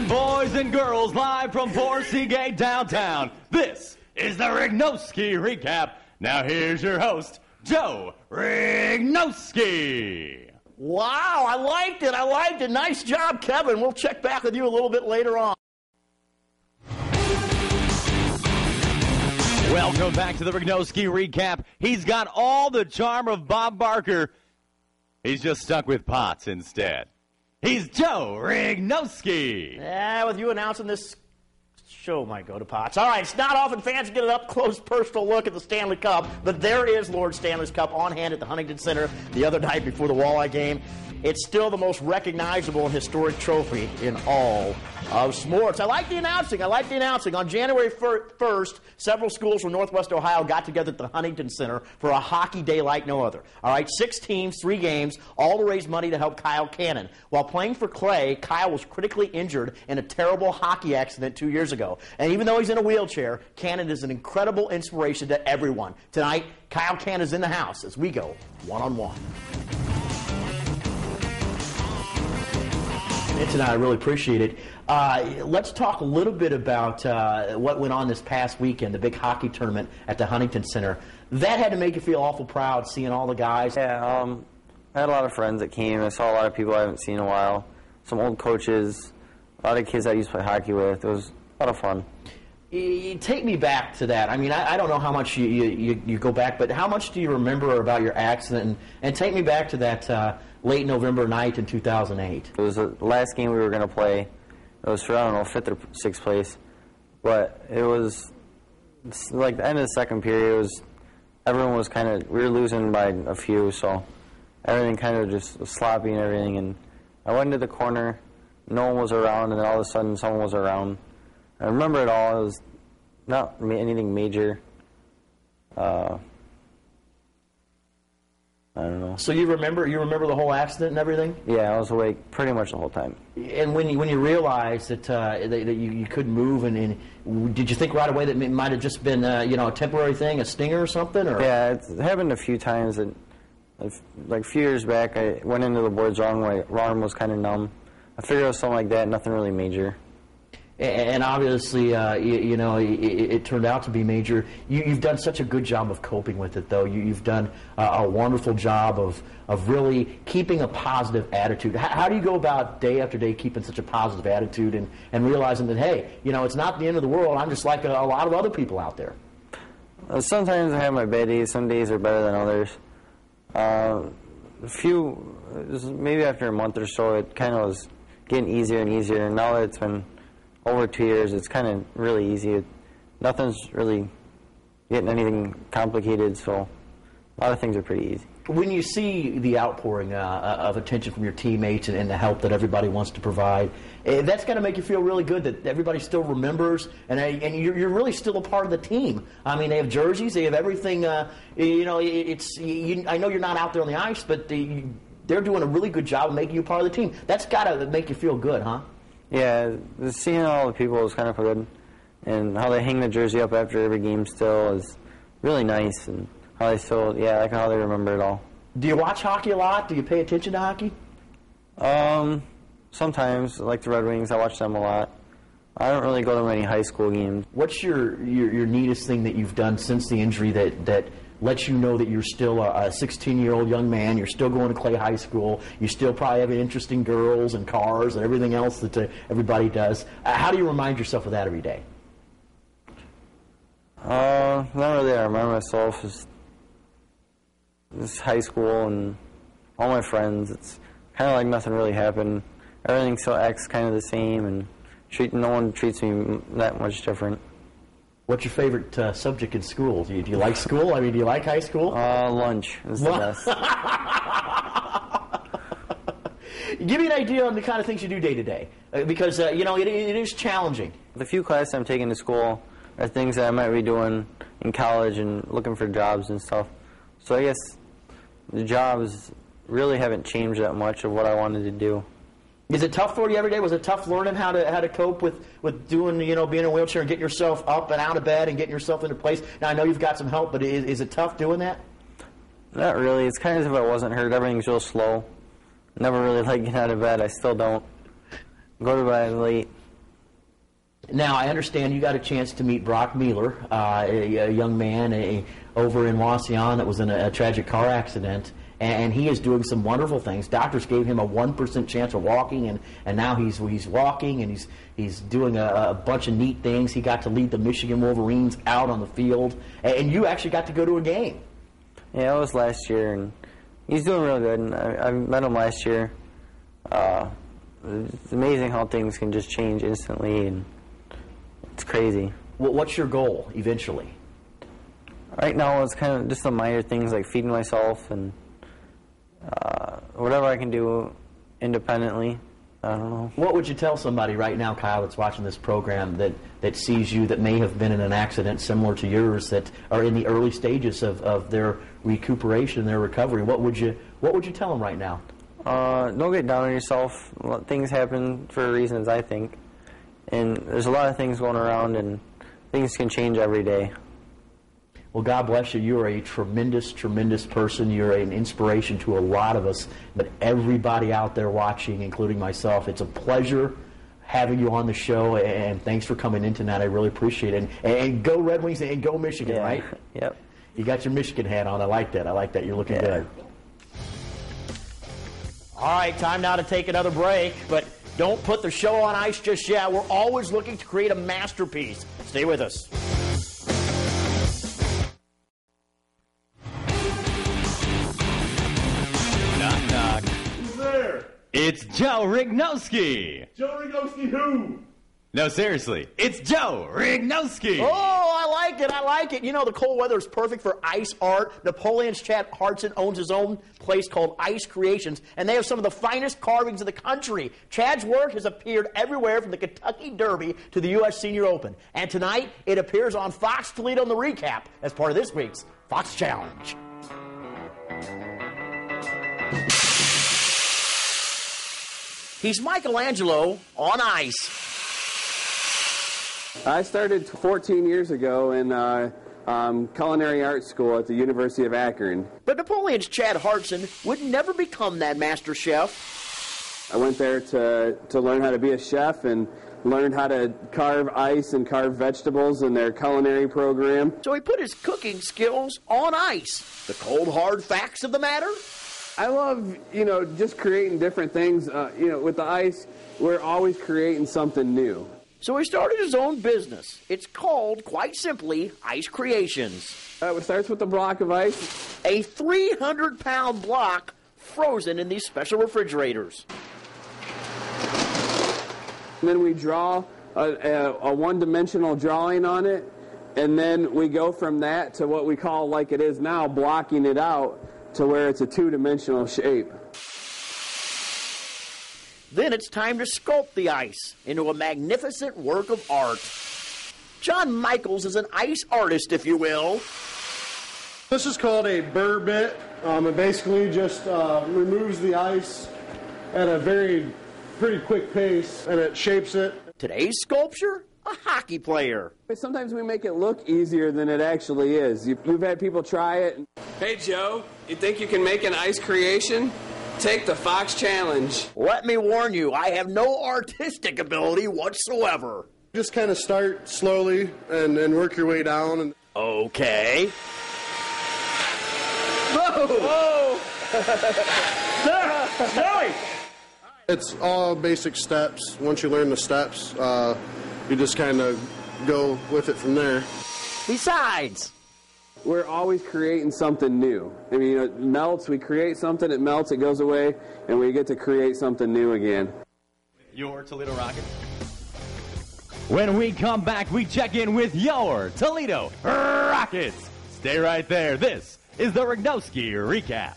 morning, boys and girls, live from Fort Seagate downtown. This is the Rychnovsky Recap. Now here's your host, Joe Rychnovsky. Wow, I liked it. I liked it. Nice job, Kevin. We'll check back with you a little bit later on. Welcome back to the Rychnovsky Recap. He's got all the charm of Bob Barker. He's just stuck with pots instead. He's Joe Rychnovsky. Yeah, with you announcing this show might go to pots. All right, it's not often fans get an up-close personal look at the Stanley Cup, but there is Lord Stanley's Cup on hand at the Huntington Center the other night before the Walleye game. It's still the most recognizable and historic trophy in all of sports. I like the announcing. On January 1st, several schools from Northwest Ohio got together at the Huntington Center for a hockey day like no other. All right, 6 teams, 3 games, all to raise money to help Kyle Cannon. While playing for Clay, Kyle was critically injured in a terrible hockey accident 2 years ago. And even though he's in a wheelchair, Cannon is an incredible inspiration to everyone. Tonight, Kyle Cannon is in the house as we go one-on-one. Mitch and I really appreciate it. Let's talk a little bit about what went on this past weekend, the big hockey tournament at the Huntington Center. That had to make you feel awful proud seeing all the guys. Yeah, I had a lot of friends that came. I saw a lot of people I haven't seen in a while. Some old coaches, a lot of kids I used to play hockey with. It was a lot of fun. Take me back to that. I mean, I don't know how much you go back, but how much do you remember about your accident? And take me back to that late November night in 2008. It was the last game we were going to play. It was for, I don't know, 5th or 6th place. But it was like the end of the second period. It was, everyone was kind of, we were losing by a few, so everything kind of just was sloppy and everything. And I went into the corner, no one was around, and then all of a sudden someone was around. I remember it all. It was not anything major. I don't know. So you remember the whole accident and everything? Yeah, I was awake pretty much the whole time. And when you realized that you couldn't move, and did you think right away that it might have just been a temporary thing, a stinger or something? Or? Yeah, it's happened a few times. Like a few years back, I went into the boards wrong. My arm was kind of numb. I figured it was something like that, nothing really major. And obviously, it turned out to be major. You've done such a good job of coping with it, though. You've done a wonderful job of really keeping a positive attitude. How do you go about day after day keeping such a positive attitude and realizing that, hey, it's not the end of the world. I'm just like a lot of other people out there. Sometimes I have my bad days. Some days are better than others. Maybe after a month or so, it kind of was getting easier and easier. And now that it's been over 2 years, it's kind of really easy. Nothing's really getting anything complicated, so a lot of things are pretty easy. When you see the outpouring of attention from your teammates and the help that everybody wants to provide, that's got to make you feel really good that everybody still remembers, and you're really still a part of the team. I mean, they have jerseys, they have everything. I know you're not out there on the ice, but they're doing a really good job of making you part of the team. That's got to make you feel good, huh? Yeah, seeing all the people is kind of good, and how they hang the jersey up after every game still is really nice, and how they still, like how they remember it all. Do you watch hockey a lot? Do you pay attention to hockey? Sometimes, like the Red Wings, I watch them a lot. I don't really go to many high school games. What's your neatest thing that you've done since the injury that lets you know that you're still a 16-year-old young man, you're still going to Clay High School, you still probably have interesting girls and cars and everything else that everybody does? How do you remind yourself of that every day? Not really. I remind myself this high school and all my friends. It's kind of like nothing really happened. Everything still acts kind of the same, and no one treats me that much different. What's your favorite subject in school? Do you like school? I mean, do you like high school? Lunch is the best. Give me an idea on the kind of things you do day to day, because it is challenging. The few classes I'm taking to school are things that I might be doing in college and looking for jobs and stuff. So I guess the jobs really haven't changed that much of what I wanted to do. Is it tough for you every day? Was it tough learning how to cope with doing, being in a wheelchair and getting yourself up and out of bed and getting yourself into place? Now, I know you've got some help, but is it tough doing that? Not really. It's kind of as if I wasn't hurt. Everything's real slow. Never really like getting out of bed. I still don't. Go to bed late. Now, I understand you got a chance to meet Brock Mealer, a young man over in Wasion that was in a tragic car accident, and he is doing some wonderful things. Doctors gave him a 1% chance of walking, and now he's walking, and he's doing a bunch of neat things. He got to lead the Michigan Wolverines out on the field, and you actually got to go to a game. Yeah, it was last year, and he's doing real good. And I met him last year. It's amazing how things can just change instantly, and it's crazy. What's your goal eventually? Right now, it's kind of just the minor things like feeding myself and whatever I can do independently. I don't know. What would you tell somebody right now, Kyle, that's watching this program that sees you, that may have been in an accident similar to yours, that are in the early stages of their recuperation, their recovery? What would you tell them right now? Don't get down on yourself. Things happen for reasons, I think. And there's a lot of things going around, and things can change every day. Well, God bless you. You are a tremendous, tremendous person. You're an inspiration to a lot of us, but everybody out there watching, including myself. It's a pleasure having you on the show, and thanks for coming in tonight. I really appreciate it. And go Red Wings and go Michigan, right? Yep. You got your Michigan hat on. I like that. I like that. You're looking good. All right, time now to take another break, but don't put the show on ice just yet. We're always looking to create a masterpiece. Stay with us. Knock, knock. Who's there? It's Joe Rychnovsky. Joe Rychnovsky who? No, seriously, it's Joe Rychnovsky. Oh, I like it. I like it. You know, the cold weather is perfect for ice art. Napoleon's Chad Hartson owns his own place called Ice Creations, and they have some of the finest carvings in the country. Chad's work has appeared everywhere from the Kentucky Derby to the U.S. Senior Open. And tonight, it appears on Fox Toledo on the Recap as part of this week's Fox Challenge. He's Michelangelo on ice. I started 14 years ago in culinary art school at the University of Akron. But Napoleon's Chad Hartson would never become that master chef. I went there to learn how to be a chef and learn how to carve ice and carve vegetables in their culinary program. So he put his cooking skills on ice. The cold, hard facts of the matter? I love, just creating different things. With the ice, we're always creating something new. So he started his own business. It's called, quite simply, Ice Creations. It starts with a block of ice. A 300-pound block frozen in these special refrigerators. And then we draw a one-dimensional drawing on it, and then we go from that to what we call, like it is now, blocking it out to where it's a two-dimensional shape. Then it's time to sculpt the ice into a magnificent work of art. John Michaels is an ice artist, if you will. This is called a burr bit. It basically just removes the ice at a pretty quick pace, and it shapes it. Today's sculpture, a hockey player. Sometimes we make it look easier than it actually is. We've had people try it. Hey, Joe, you think you can make an ice creation? Take the Fox Challenge. Let me warn you, I have no artistic ability whatsoever. Just kind of start slowly and work your way down. And Okay. Whoa! Snowy! it's all basic steps. Once you learn the steps, you just kind of go with it from there. Besides, We're always creating something new. I mean, it melts, we create something, it melts, it goes away, and we get to create something new again. Your Toledo Rockets. When we come back, we check in with your Toledo Rockets. Stay right there. This is the Rychnovsky Recap.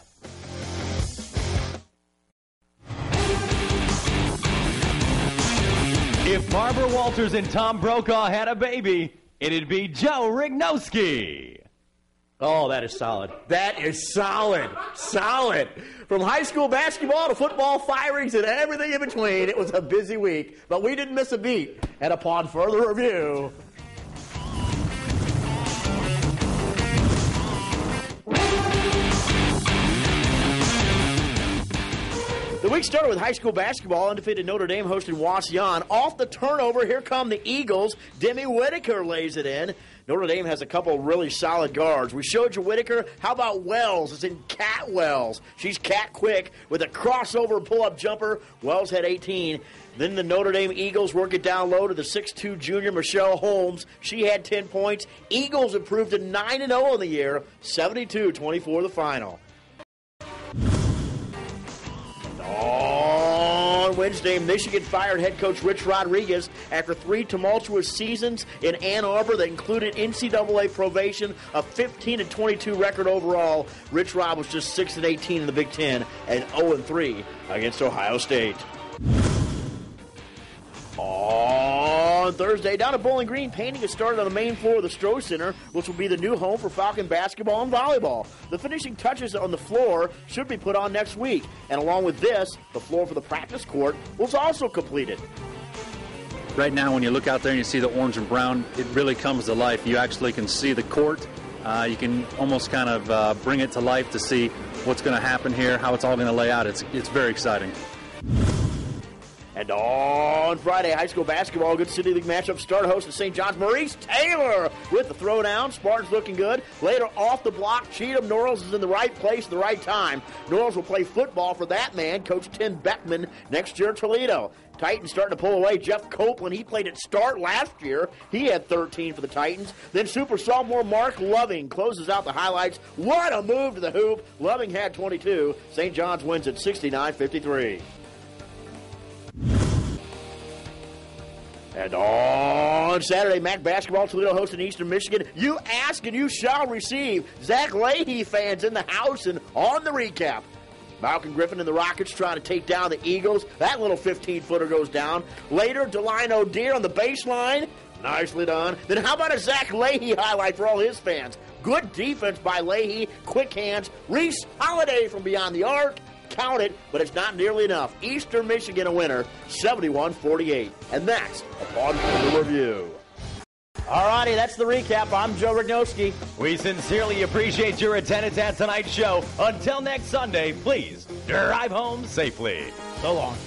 If Barbara Walters and Tom Brokaw had a baby, it'd be Joe Rychnovsky. oh, that is solid. That is solid. Solid. From high school basketball to football firings and everything in between, it was a busy week. But we didn't miss a beat. And upon further review, The week started with high school basketball. Undefeated Notre Dame hosted Wauseon. Off the turnover, here come the Eagles. Demi Whitaker lays it in. Notre Dame has a couple really solid guards. We showed you Whitaker. How about Wells? It's in Cat Wells. She's cat quick with a crossover pull-up jumper. Wells had 18. Then the Notre Dame Eagles work it down low to the 6'2 junior Michelle Holmes. She had 10 points. Eagles improved to 9-0 in the year. 72-24 the final. On Wednesday, Michigan fired head coach Rich Rodriguez after 3 tumultuous seasons in Ann Arbor that included NCAA probation, a 15-22 record overall. Rich Rod was just 6-18 in the Big Ten and 0-3 against Ohio State. On Thursday, down at Bowling Green, painting has started on the main floor of the Stroh Center, which will be the new home for Falcon basketball and volleyball. The finishing touches on the floor should be put on next week. And along with this, the floor for the practice court was also completed. Right now, when you look out there and you see the orange and brown, it really comes to life. You actually can see the court. You can almost kind of bring it to life to see what's going to happen here, how it's all going to lay out. It's very exciting. And on Friday, high school basketball, good City League matchup. Start host of St. John's, Maurice Taylor with the throwdown. Spartans looking good. Later off the block, Cheatham. Norrells is in the right place at the right time. Norrells will play football for that man, Coach Tim Beckman, next year at Toledo. Titans starting to pull away. Jeff Copeland, he played at start last year. He had 13 for the Titans. Then super sophomore Mark Loving closes out the highlights. What a move to the hoop. Loving had 22. St. John's wins at 69-53. And on Saturday, MAC basketball, Toledo hosting Eastern Michigan. You ask and you shall receive. Zach Leahy fans in the house and on the recap. Malcolm Griffin and the Rockets trying to take down the Eagles. That little 15-footer goes down. Later, Delino Deer on the baseline. Nicely done. Then how about a Zach Leahy highlight for all his fans? Good defense by Leahy. Quick hands. Reese Holiday from beyond the arc. Count it, but it's not nearly enough. Eastern Michigan a winner, 71-48. And that's upon further review. All righty, that's the recap. I'm Joe Rychnovsky. We sincerely appreciate your attendance at tonight's show. Until next Sunday, please drive home safely. So long.